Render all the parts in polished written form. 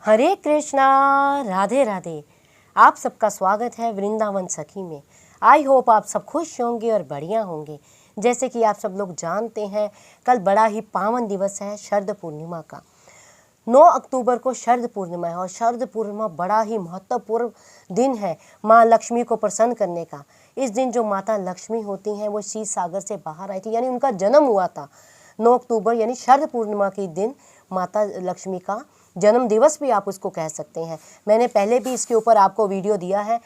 हरे कृष्णा, राधे राधे। आप सबका स्वागत है वृंदावन सखी में। आई होप आप सब खुश होंगे और बढ़िया होंगे। जैसे कि आप सब लोग जानते हैं, कल बड़ा ही पावन दिवस है शरद पूर्णिमा का। 9 अक्टूबर को शरद पूर्णिमा है और शरद पूर्णिमा बड़ा ही महत्वपूर्ण दिन है माँ लक्ष्मी को प्रसन्न करने का। इस दिन जो माता लक्ष्मी होती हैं वो क्षीर सागर से बाहर आई थी, यानी उनका जन्म हुआ था 9 अक्टूबर, यानी शरद पूर्णिमा के दिन माता लक्ष्मी का जन्म दिवस भी आप उसको कह सकते हैं। मैंने पहले भी इसके ऊपर आपको वीडियो दिया है।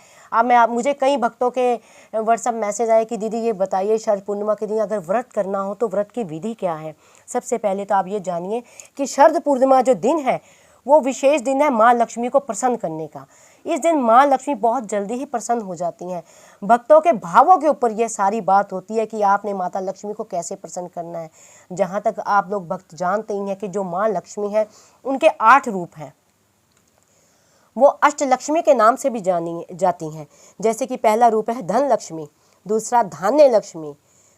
मुझे कई भक्तों के व्हाट्सएप मैसेज आए कि दीदी ये बताइए शरद पूर्णिमा के दिन अगर व्रत करना हो तो व्रत की विधि क्या है। सबसे पहले तो आप ये जानिए कि शरद पूर्णिमा जो दिन है वो विशेष दिन है माँ लक्ष्मी को प्रसन्न करने का। इस दिन माँ लक्ष्मी बहुत जल्दी ही प्रसन्न हो जाती हैं। भक्तों के भावों के ऊपर यह सारी बात होती है कि आपने माता लक्ष्मी को कैसे प्रसन्न करना है। जहाँ तक आप लोग भक्त जानते ही हैं कि जो माँ लक्ष्मी है उनके 8 रूप हैं। वो अष्टलक्ष्मी के नाम से भी जानी जाती हैं। जैसे कि पहला रूप है धन लक्ष्मी, दूसरा धान्य लक्ष्मी,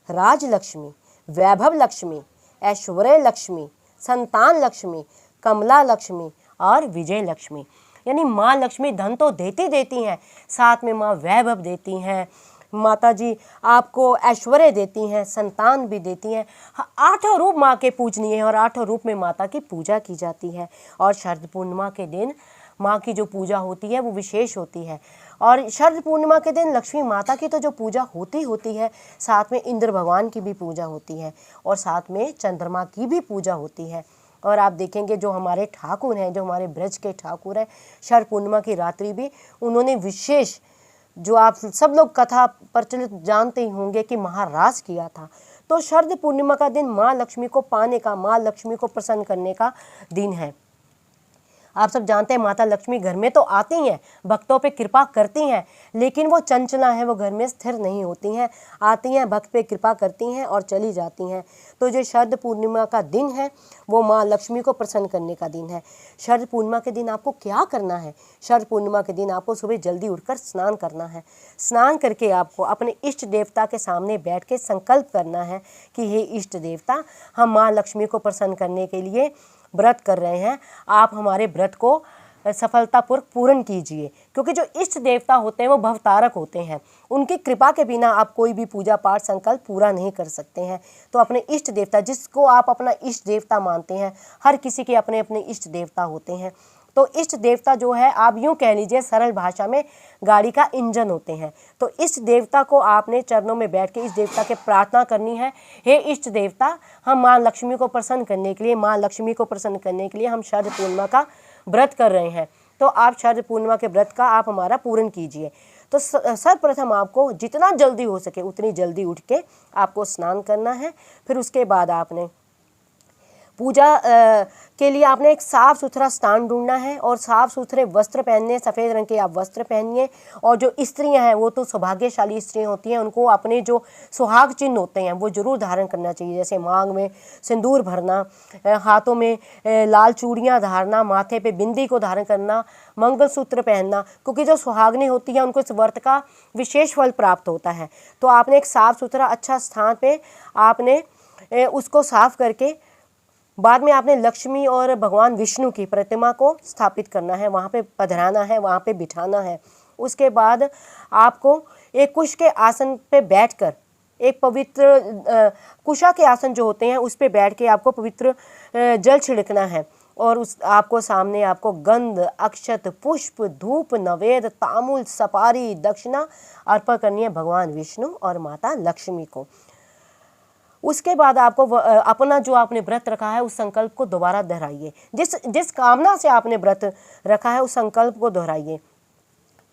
राज लक्ष्मी, वैभव लक्ष्मी, ऐश्वर्य लक्ष्मी, संतान लक्ष्मी, कमला लक्ष्मी और विजय लक्ष्मी। यानी माँ लक्ष्मी धन तो देती हैं, साथ में माँ वैभव देती हैं। माता जी आपको ऐश्वर्य देती हैं, संतान भी देती हैं। 8 रूप माँ के पूजनीय हैं और 8 रूप में माता की पूजा की जाती है। और शरद पूर्णिमा के दिन माँ की जो पूजा होती है वो विशेष होती है। और शरद पूर्णिमा के दिन लक्ष्मी माता की तो जो पूजा होती है, साथ में इंद्र भगवान की भी पूजा होती है और साथ में चंद्रमा की भी पूजा होती है। और आप देखेंगे जो हमारे ठाकुर हैं, जो हमारे ब्रज के ठाकुर हैं, शरद पूर्णिमा की रात्रि भी उन्होंने विशेष, जो आप सब लोग कथा प्रचलित जानते ही होंगे कि महारास किया था। तो शरद पूर्णिमा का दिन माँ लक्ष्मी को पाने का, माँ लक्ष्मी को प्रसन्न करने का दिन है। आप सब जानते हैं माता लक्ष्मी घर में तो आती हैं, भक्तों पे कृपा करती हैं, लेकिन वो चंचला हैं, वो घर में स्थिर नहीं होती हैं। आती हैं, भक्त पे कृपा करती हैं और चली जाती हैं। तो जो शरद पूर्णिमा का दिन है वो माँ लक्ष्मी को प्रसन्न करने का दिन है। शरद पूर्णिमा के दिन आपको क्या करना है? शरद पूर्णिमा के दिन आपको सुबह जल्दी उठकर स्नान करना है। स्नान करके आपको अपने इष्ट देवता के सामने बैठ के संकल्प करना है कि हे इष्ट देवता, हम माँ लक्ष्मी को प्रसन्न करने के लिए व्रत कर रहे हैं, आप हमारे व्रत को सफलतापूर्वक पूर्ण कीजिए। क्योंकि जो इष्ट देवता होते हैं वो भवतारक होते हैं, उनकी कृपा के बिना आप कोई भी पूजा पाठ संकल्प पूरा नहीं कर सकते हैं। तो अपने इष्ट देवता, जिसको आप अपना इष्ट देवता मानते हैं, हर किसी के अपने अपने इष्ट देवता होते हैं। तो इष्ट देवता जो है, आप यूँ कह लीजिए सरल भाषा में, गाड़ी का इंजन होते हैं। तो इष्ट देवता को आपने चरणों में बैठ के इस देवता के प्रार्थना करनी है, हे इष्ट देवता, हम माँ लक्ष्मी को प्रसन्न करने के लिए, माँ लक्ष्मी को प्रसन्न करने के लिए हम शरद पूर्णिमा का व्रत कर रहे हैं। तो आप शरद पूर्णिमा के व्रत का आप हमारा पूर्ण कीजिए। तो सर्वप्रथम आपको जितना जल्दी हो सके उतनी जल्दी उठ के आपको स्नान करना है। फिर उसके बाद आपने पूजा के लिए आपने एक साफ़ सुथरा स्थान ढूंढना है और साफ़ सुथरे वस्त्र पहनने, सफ़ेद रंग के आप वस्त्र पहनिए। और जो स्त्रियां हैं वो तो सौभाग्यशाली स्त्रियां होती हैं, उनको अपने जो सुहाग चिन्ह होते हैं वो ज़रूर धारण करना चाहिए। जैसे मांग में सिंदूर भरना, हाथों में लाल चूड़ियाँ धारना, माथे पे बिंदी को धारण करना, मंगलसूत्र पहनना, क्योंकि जो सुहागनी होती है उनको इस व्रत का विशेष फल प्राप्त होता है। तो आपने एक साफ़ सुथरा अच्छा स्थान पर आपने उसको साफ़ करके बाद में आपने लक्ष्मी और भगवान विष्णु की प्रतिमा को स्थापित करना है, वहाँ पे पधराना है, वहाँ पे बिठाना है। उसके बाद आपको एक कुश के आसन पे बैठकर, एक पवित्र कुशा के आसन जो होते हैं उस पे बैठ के आपको पवित्र जल छिड़कना है। और उस आपको सामने आपको गंध, अक्षत, पुष्प, धूप, नवेद, तांबूल, सपारी, दक्षिणा अर्पण करनी है भगवान विष्णु और माता लक्ष्मी को। उसके बाद आपको अपना जो आपने व्रत रखा है उस संकल्प को दोबारा दोहराइए। जिस कामना से आपने व्रत रखा है उस संकल्प को दोहराइए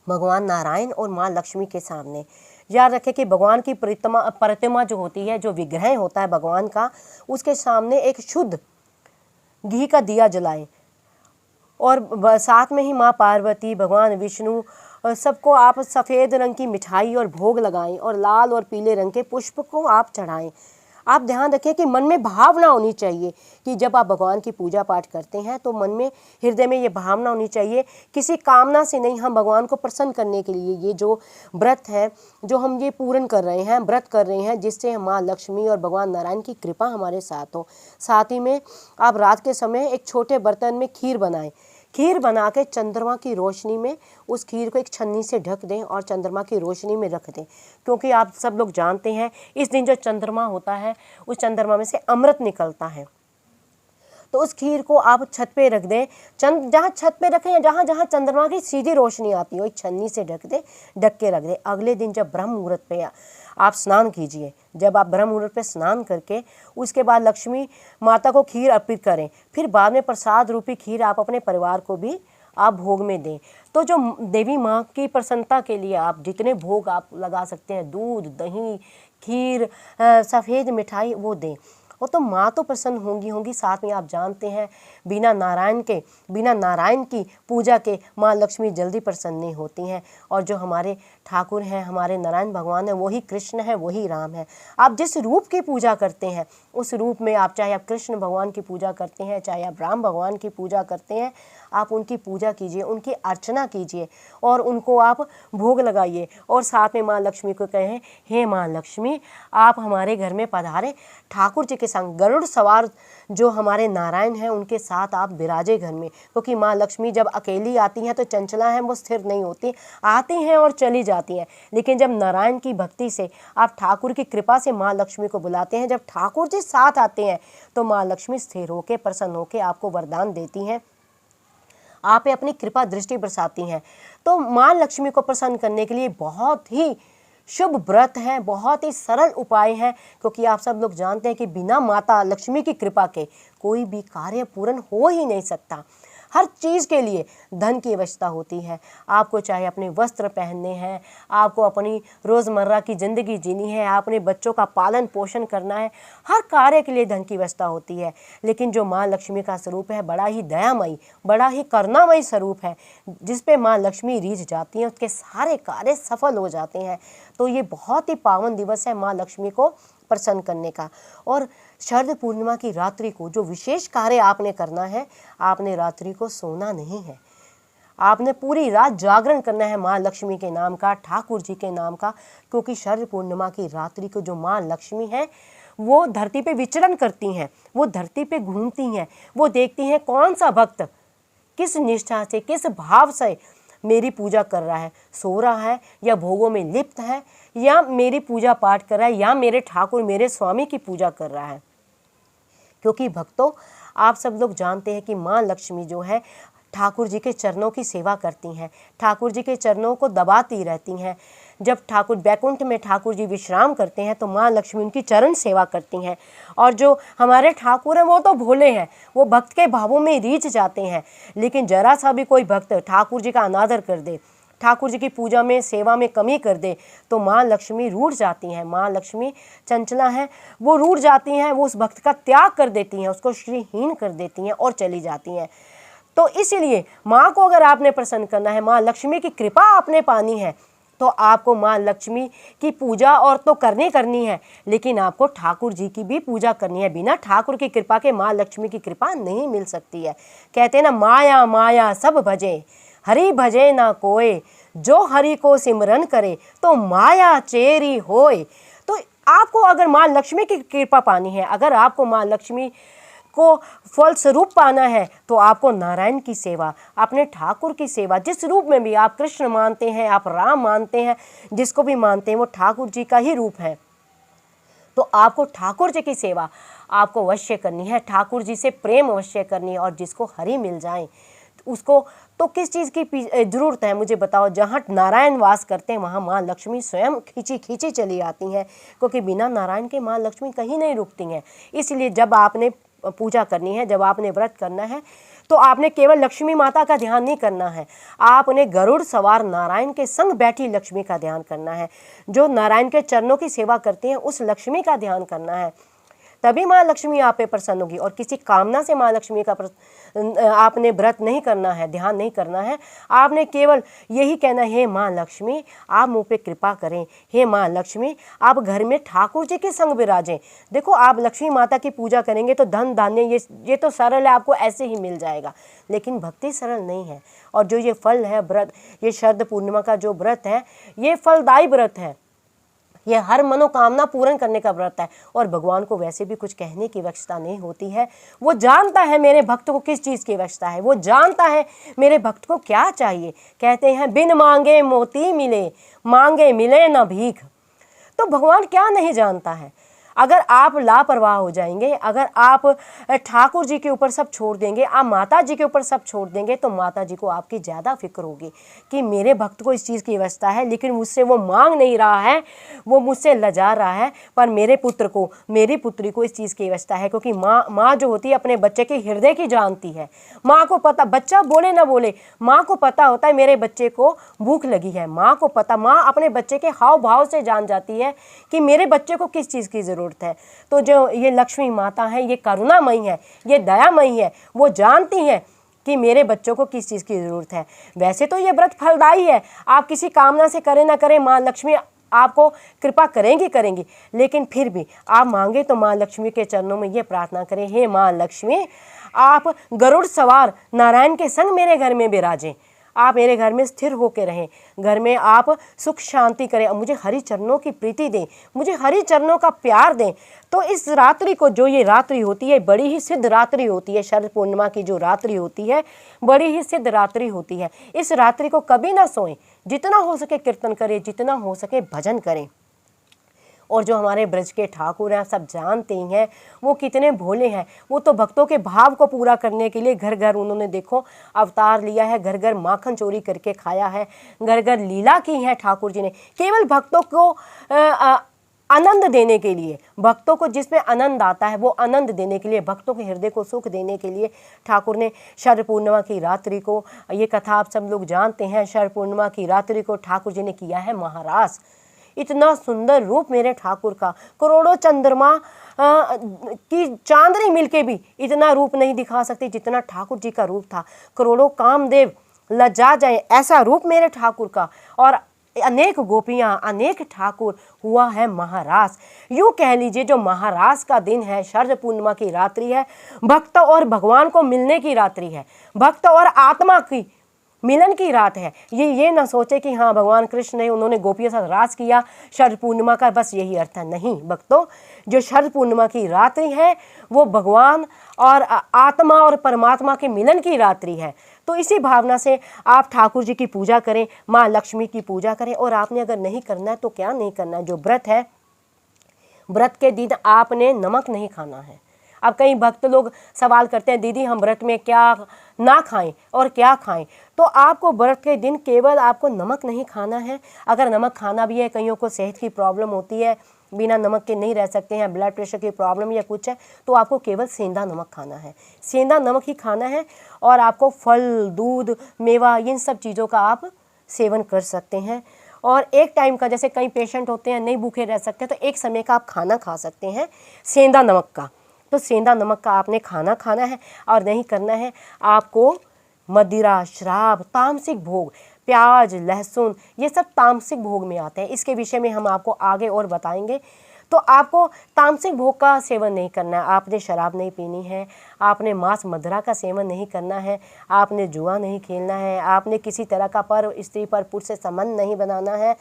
भगवान नारायण और माँ लक्ष्मी के सामने। याद रखें कि भगवान की प्रतिमा जो होती है, जो विग्रह होता है भगवान का, उसके सामने एक शुद्ध घी का दिया जलाएं और साथ में ही माँ पार्वती, भगवान विष्णु सबको आप सफ़ेद रंग की मिठाई और भोग लगाएं और लाल और पीले रंग के पुष्प को आप चढ़ाएं। आप ध्यान रखें कि मन में भावना होनी चाहिए कि जब आप भगवान की पूजा पाठ करते हैं तो मन में, हृदय में ये भावना होनी चाहिए, किसी कामना से नहीं, हम भगवान को प्रसन्न करने के लिए ये जो व्रत है, जो हम ये पूर्ण कर रहे हैं, व्रत कर रहे हैं, जिससे माँ लक्ष्मी और भगवान नारायण की कृपा हमारे साथ हो। साथ ही में आप रात के समय एक छोटे बर्तन में खीर बनाएं। खीर बना के चंद्रमा की रोशनी में उस खीर को एक छन्नी से ढक दें और चंद्रमा की रोशनी में रख दें, क्योंकि आप सब लोग जानते हैं इस दिन जो चंद्रमा होता है उस चंद्रमा में से अमृत निकलता है। तो उस खीर को आप छत पे रख दें, जहाँ छत पे रखें या जहाँ जहाँ चंद्रमा की सीधी रोशनी आती हो, एक छन्नी से ढक दें, ढक के रख दें। अगले दिन जब ब्रह्म मुहूर्त पे आप स्नान कीजिए, जब आप ब्रह्म मुहूर्त पे स्नान करके उसके बाद लक्ष्मी माता को खीर अर्पित करें, फिर बाद में प्रसाद रूपी खीर आप अपने परिवार को भी आप भोग में दें। तो जो देवी माँ की प्रसन्नता के लिए आप जितने भोग आप लगा सकते हैं, दूध, दही, खीर, सफ़ेद मिठाई, वो दें। वो तो माँ तो प्रसन्न होंगी। साथ में आप जानते हैं बिना नारायण की पूजा के माँ लक्ष्मी जल्दी प्रसन्न नहीं होती हैं। और जो हमारे ठाकुर हैं, हमारे नारायण भगवान हैं, वही कृष्ण है, वही राम है। आप जिस रूप की पूजा करते हैं उस रूप में आप, चाहे आप कृष्ण भगवान की पूजा करते हैं, चाहे आप राम भगवान की पूजा करते हैं, आप उनकी पूजा कीजिए, उनकी अर्चना कीजिए और उनको आप भोग लगाइए। और साथ में माँ लक्ष्मी को कहें, हे माँ लक्ष्मी आप हमारे घर में पधारें, ठाकुर जी के संग गरुड़ सवार जो हमारे नारायण हैं उनके साथ आप विराजे घर में। क्योंकि माँ लक्ष्मी जब अकेली आती हैं तो चंचला हैं, वो स्थिर नहीं होती, आती हैं और चली जाती हैं। लेकिन जब नारायण की भक्ति से आप ठाकुर की कृपा से माँ लक्ष्मी को बुलाते हैं, जब ठाकुर जी साथ आते हैं तो माँ लक्ष्मी स्थिर होकर, प्रसन्न होकर आपको वरदान देती हैं, आप पे अपनी कृपा दृष्टि बरसाती हैं। तो माँ लक्ष्मी को प्रसन्न करने के लिए बहुत ही शुभ व्रत है, बहुत ही सरल उपाय है। क्योंकि आप सब लोग जानते हैं कि बिना माता लक्ष्मी की कृपा के कोई भी कार्य पूर्ण हो ही नहीं सकता। हर चीज़ के लिए धन की आवश्यकता होती है। आपको चाहे अपने वस्त्र पहनने हैं, आपको अपनी रोज़मर्रा की ज़िंदगी जीनी है, आपने बच्चों का पालन पोषण करना है, हर कार्य के लिए धन की आवश्यकता होती है। लेकिन जो माँ लक्ष्मी का स्वरूप है बड़ा ही दयामयी, बड़ा ही करुणामयी स्वरूप है, जिस पे माँ लक्ष्मी रीझ जाती हैं उसके सारे कार्य सफल हो जाते हैं। तो ये बहुत ही पावन दिवस है माँ लक्ष्मी को प्रसन्न करने का। और शरद पूर्णिमा की रात्रि को जो विशेष कार्य आपने करना है, आपने रात्रि को सोना नहीं है, आपने पूरी रात जागरण करना है माँ लक्ष्मी के नाम का, ठाकुर जी के नाम का। क्योंकि शरद पूर्णिमा की रात्रि को जो माँ लक्ष्मी है वो धरती पे विचरण करती हैं, वो धरती पे घूमती हैं, वो देखती हैं कौन सा भक्त किस निष्ठा से, किस भाव से मेरी पूजा कर रहा है, सो रहा है या भोगों में लिप्त है, या मेरी पूजा पाठ कर रहा है, या मेरे ठाकुर मेरे स्वामी की पूजा कर रहा है। क्योंकि भक्तों आप सब लोग जानते हैं कि माँ लक्ष्मी जो है ठाकुर जी के चरणों की सेवा करती हैं, ठाकुर जी के चरणों को दबाती रहती हैं। जब ठाकुर बैकुंठ में ठाकुर जी विश्राम करते हैं तो माँ लक्ष्मी उनकी चरण सेवा करती हैं। और जो हमारे ठाकुर हैं वो तो भोले हैं, वो भक्त के भावों में रीझ जाते हैं। लेकिन जरा सा भी कोई भक्त ठाकुर जी का अनादर कर दे, ठाकुर जी की पूजा में सेवा में कमी कर दे तो माँ लक्ष्मी रूठ जाती हैं। माँ लक्ष्मी चंचला हैं, वो रूठ जाती हैं, वो उस भक्त का त्याग कर देती हैं, उसको श्रीहीन कर देती हैं और चली जाती हैं। तो इसीलिए माँ को अगर आपने प्रसन्न करना है, माँ लक्ष्मी की कृपा आपने पानी है, तो आपको माँ लक्ष्मी की पूजा और तो करनी है, लेकिन आपको ठाकुर जी की भी पूजा करनी है। बिना ठाकुर की कृपा के माँ लक्ष्मी की कृपा नहीं मिल सकती है। कहते हैं ना, माया माया सब भजे हरि भजे ना कोय, जो हरि को सिमरन करे तो माया चेरी होए। तो आपको अगर माँ लक्ष्मी की कृपा पानी है, अगर आपको माँ लक्ष्मी को फल स्वरूप पाना है, तो आपको नारायण की सेवा, अपने ठाकुर की सेवा, जिस रूप में भी आप कृष्ण मानते हैं, आप राम मानते हैं, जिसको भी मानते हैं वो ठाकुर जी का ही रूप है, तो आपको ठाकुर जी की सेवा आपको अवश्य करनी है, ठाकुर जी से प्रेम अवश्य करनी है। और जिसको हरि मिल जाए उसको तो किस चीज़ की ज़रूरत है मुझे बताओ। जहाँ नारायण वास करते हैं वहाँ माँ लक्ष्मी स्वयं खींची खींची चली आती हैं, क्योंकि बिना नारायण के माँ लक्ष्मी कहीं नहीं रुकती हैं। इसलिए जब आपने पूजा करनी है, जब आपने व्रत करना है, तो आपने केवल लक्ष्मी माता का ध्यान नहीं करना है, आपने गरुड़ सवार नारायण के संग बैठी लक्ष्मी का ध्यान करना है। जो नारायण के चरणों की सेवा करती हैं उस लक्ष्मी का ध्यान करना है, तभी माँ लक्ष्मी आप पे प्रसन्न होगी। और किसी कामना से माँ लक्ष्मी का आपने व्रत नहीं करना है, ध्यान नहीं करना है, आपने केवल यही कहना है, हे माँ लक्ष्मी आप मुझ पे कृपा करें, हे माँ लक्ष्मी आप घर में ठाकुर जी के संग विराजें। देखो आप लक्ष्मी माता की पूजा करेंगे तो धन धान्य ये तो सरल है, आपको ऐसे ही मिल जाएगा, लेकिन भक्ति सरल नहीं है। और जो ये फल है व्रत, ये शरद पूर्णिमा का जो व्रत है ये फलदायी व्रत है। ये हर मनोकामना पूर्ण करने का व्रत है और भगवान को वैसे भी कुछ कहने की आवश्यकता नहीं होती है। वो जानता है मेरे भक्त को किस चीज़ की आवश्यकता है, वो जानता है मेरे भक्त को क्या चाहिए। कहते हैं बिन मांगे मोती मिले, मांगे मिले न भीख। तो भगवान क्या नहीं जानता है। अगर आप लापरवाह हो जाएंगे, अगर आप ठाकुर जी के ऊपर सब छोड़ देंगे, आप माता जी के ऊपर सब छोड़ देंगे, तो माता जी को आपकी ज़्यादा फिक्र होगी कि मेरे भक्त को इस चीज़ की व्यवस्था है, लेकिन मुझसे वो मांग नहीं रहा है, वो मुझसे लजा रहा है, पर मेरे पुत्र को, मेरी पुत्री को इस चीज़ की व्यवस्था है। क्योंकि माँ जो होती है अपने बच्चे के हृदय की जानती है। माँ को पता, बच्चा बोले ना बोले, माँ को पता होता है मेरे बच्चे को भूख लगी है। माँ को पता, माँ अपने बच्चे के हाव भाव से जान जाती है कि मेरे बच्चे को किस चीज़ की ज़रूरत है। तो जो ये लक्ष्मी माता है, ये करुणामयी है, ये दयामयी है, वो जानती हैं कि मेरे बच्चों को किस चीज़ की ज़रूरत है। वैसे तो ये व्रत फलदायी है, आप किसी कामना से करें ना करें, माँ लक्ष्मी आपको कृपा करेंगी, लेकिन फिर भी आप मांगे तो माँ लक्ष्मी के चरणों में ये प्रार्थना करें, हे माँ लक्ष्मी, आप गरुड़ सवार नारायण के संग मेरे घर में विराजें, आप मेरे घर में स्थिर होकर रहें, घर में आप सुख शांति करें, मुझे हरि चरणों की प्रीति दें, मुझे हरि चरणों का प्यार दें। तो इस रात्रि को, जो ये रात्रि होती है, बड़ी ही सिद्ध रात्रि होती है। शरद पूर्णिमा की जो रात्रि होती है, बड़ी ही सिद्ध रात्रि होती है। इस रात्रि को कभी ना सोएं, जितना हो सके कीर्तन करें, जितना हो सके भजन करें। और जो हमारे ब्रज के ठाकुर हैं, सब जानते ही हैं वो कितने भोले हैं। वो तो भक्तों के भाव को पूरा करने के लिए घर घर उन्होंने देखो अवतार लिया है, घर घर माखन चोरी करके खाया है, घर घर लीला की है ठाकुर जी ने, केवल भक्तों को आनंद देने के लिए, भक्तों को जिसमें आनंद आता है वो आनंद देने के लिए, भक्तों के हृदय को सुख देने के लिए ठाकुर ने शरद पूर्णिमा की रात्रि को, ये कथा आप सब लोग जानते हैं, शरद पूर्णिमा की रात्रि को ठाकुर जी ने किया है महारास। इतना सुंदर रूप मेरे ठाकुर का, करोड़ों चंद्रमा की चांदनी मिलके भी इतना रूप नहीं दिखा सकती जितना ठाकुर जी का रूप था। करोड़ों कामदेव लज्जा जाए ऐसा रूप मेरे ठाकुर का। और अनेक गोपियां, अनेक ठाकुर, हुआ है महारास। यूँ कह लीजिए जो महारास का दिन है, शरद पूर्णिमा की रात्रि है, भक्त और भगवान को मिलने की रात्रि है, भक्त और आत्मा की मिलन की रात है। ये ना सोचे कि हाँ भगवान कृष्ण ने, उन्होंने गोपियों के साथ रास किया, शरद पूर्णिमा का बस यही अर्थ है। नहीं भक्तों, जो शरद पूर्णिमा की रात्रि है वो भगवान और आत्मा और परमात्मा के मिलन की रात्रि है। तो इसी भावना से आप ठाकुर जी की पूजा करें, माँ लक्ष्मी की पूजा करें। और आपने अगर नहीं करना है तो क्या नहीं करना है, जो व्रत है, व्रत के दिन आपने नमक नहीं खाना है। अब कई भक्त लोग सवाल करते हैं, दीदी हम व्रत में क्या ना खाएं और क्या खाएं। तो आपको व्रत के दिन केवल आपको नमक नहीं खाना है। अगर नमक खाना भी है, कईयों को सेहत की प्रॉब्लम होती है, बिना नमक के नहीं रह सकते हैं, ब्लड प्रेशर की प्रॉब्लम या कुछ है, तो आपको केवल सेंधा नमक खाना है, सेंधा नमक ही खाना है। और आपको फल, दूध, मेवा, इन सब चीज़ों का आप सेवन कर सकते हैं। और एक टाइम का, जैसे कई पेशेंट होते हैं नहीं भूखे रह सकते, तो एक समय का आप खाना खा सकते हैं सेंधा नमक का। तो सेंधा नमक का आपने खाना खाना है। और नहीं करना है आपको मदिरा, शराब, तामसिक भोग, प्याज, लहसुन, ये सब तामसिक भोग में आते हैं। इसके विषय में हम आपको आगे और बताएंगे। तो आपको तामसिक भोग का सेवन नहीं करना है, आपने शराब नहीं पीनी है, आपने मांस मदिरा का सेवन नहीं करना है, आपने जुआ नहीं खेलना है, आपने किसी तरह का पर स्त्री पर पुरुष से संबंध नहीं बनाना है।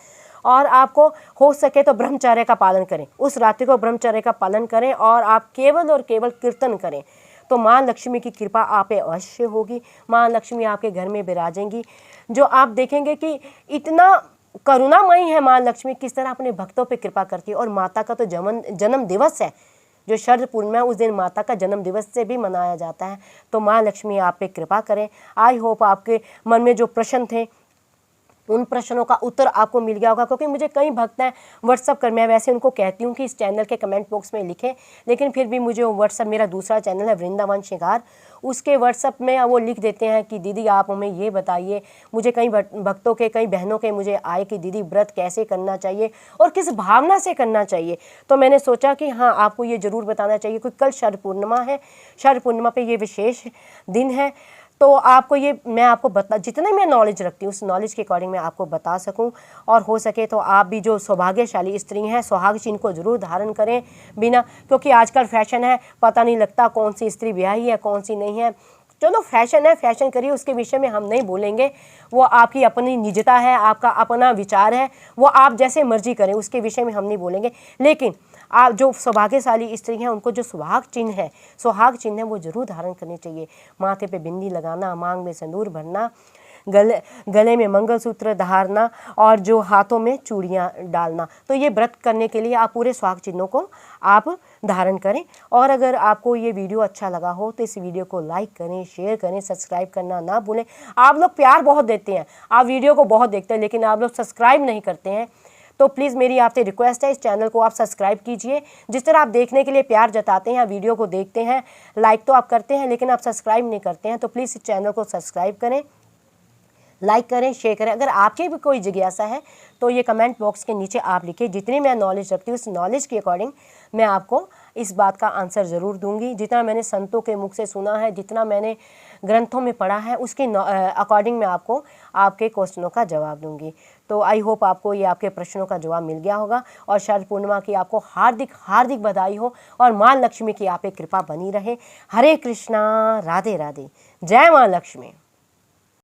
और आपको हो सके तो ब्रह्मचर्य का पालन करें, उस रात्रि को ब्रह्मचर्य का पालन करें और आप केवल और केवल कीर्तन करें। तो माँ लक्ष्मी की कृपा आप पे अवश्य होगी। माँ लक्ष्मी आपके घर में विराजेंगी। जो आप देखेंगे कि इतना करुणामयी है माँ लक्ष्मी, किस तरह अपने भक्तों पे कृपा करती है। और माता का तो जन्म दिवस है, जो शरद पूर्णिमा, उस दिन माता का जन्म दिवस से भी मनाया जाता है। तो माँ लक्ष्मी आप पे कृपा करें। आई होप आपके मन में जो प्रश्न थे उन प्रश्नों का उत्तर आपको मिल गया होगा। क्योंकि मुझे कई भक्त हैं व्हाट्सअप कर, मैं वैसे उनको कहती हूँ कि इस चैनल के कमेंट बॉक्स में लिखें, लेकिन फिर भी मुझे व्हाट्सअप, मेरा दूसरा चैनल है वृंदावन श्रृंगार, उसके व्हाट्सअप में वो लिख देते हैं कि दीदी आप हमें ये बताइए। मुझे कई भक्तों के, कई बहनों के मुझे आए कि दीदी व्रत कैसे करना चाहिए और किस भावना से करना चाहिए। तो मैंने सोचा कि हाँ आपको ये ज़रूर बताना चाहिए, क्योंकि कल शरद पूर्णिमा है, शरद पूर्णिमा पे ये विशेष दिन है। तो आपको ये मैं आपको जितने मैं नॉलेज रखती हूँ उस नॉलेज के अकॉर्डिंग मैं आपको बता सकूँ। और हो सके तो आप भी जो सौभाग्यशाली स्त्री हैं, सुहाग चिन्ह को जरूर धारण करें बिना, क्योंकि आजकल फैशन है, पता नहीं लगता कौन सी स्त्री ब्याही है कौन सी नहीं है। चलो फैशन है, फैशन करिए, उसके विषय में हम नहीं बोलेंगे, वो आपकी अपनी निजता है, आपका अपना विचार है, वो आप जैसे मर्जी करें, उसके विषय में हम नहीं बोलेंगे। लेकिन आप जो सौभाग्यशाली स्त्री हैं उनको जो सुहाग चिन्ह है वो जरूर धारण करनी चाहिए। माथे पे बिंदी लगाना, मांग में सिंदूर भरना, गले में मंगलसूत्र धारना और जो हाथों में चूड़ियां डालना। तो ये व्रत करने के लिए आप पूरे सुहाग चिन्हों को आप धारण करें। और अगर आपको ये वीडियो अच्छा लगा हो तो इस वीडियो को लाइक करें, शेयर करें, सब्सक्राइब करना ना भूलें। आप लोग प्यार बहुत देते हैं, आप वीडियो को बहुत देखते हैं, लेकिन आप लोग सब्सक्राइब नहीं करते हैं। तो प्लीज़ मेरी आपसे रिक्वेस्ट है, इस चैनल को आप सब्सक्राइब कीजिए। जिस तरह आप देखने के लिए प्यार जताते हैं, वीडियो को देखते हैं, लाइक तो आप करते हैं लेकिन आप सब्सक्राइब नहीं करते हैं। तो प्लीज़ इस चैनल को सब्सक्राइब करें, लाइक करें, शेयर करें। अगर आपके भी कोई जिज्ञासा है तो ये कमेंट बॉक्स के नीचे आप लिखिए। जितनी मैं नॉलेज रखती हूँ उस नॉलेज के अकॉर्डिंग मैं आपको इस बात का आंसर ज़रूर दूंगी। जितना मैंने संतों के मुख से सुना है, जितना मैंने ग्रंथों में पढ़ा है, उसके अकॉर्डिंग मैं आपको आपके क्वेश्चनों का जवाब दूंगी। तो आई होप आपको ये आपके प्रश्नों का जवाब मिल गया होगा। और शरद पूर्णिमा की आपको हार्दिक हार्दिक बधाई हो और माँ लक्ष्मी की आप पे कृपा बनी रहे। हरे कृष्णा, राधे राधे, जय माँ लक्ष्मी।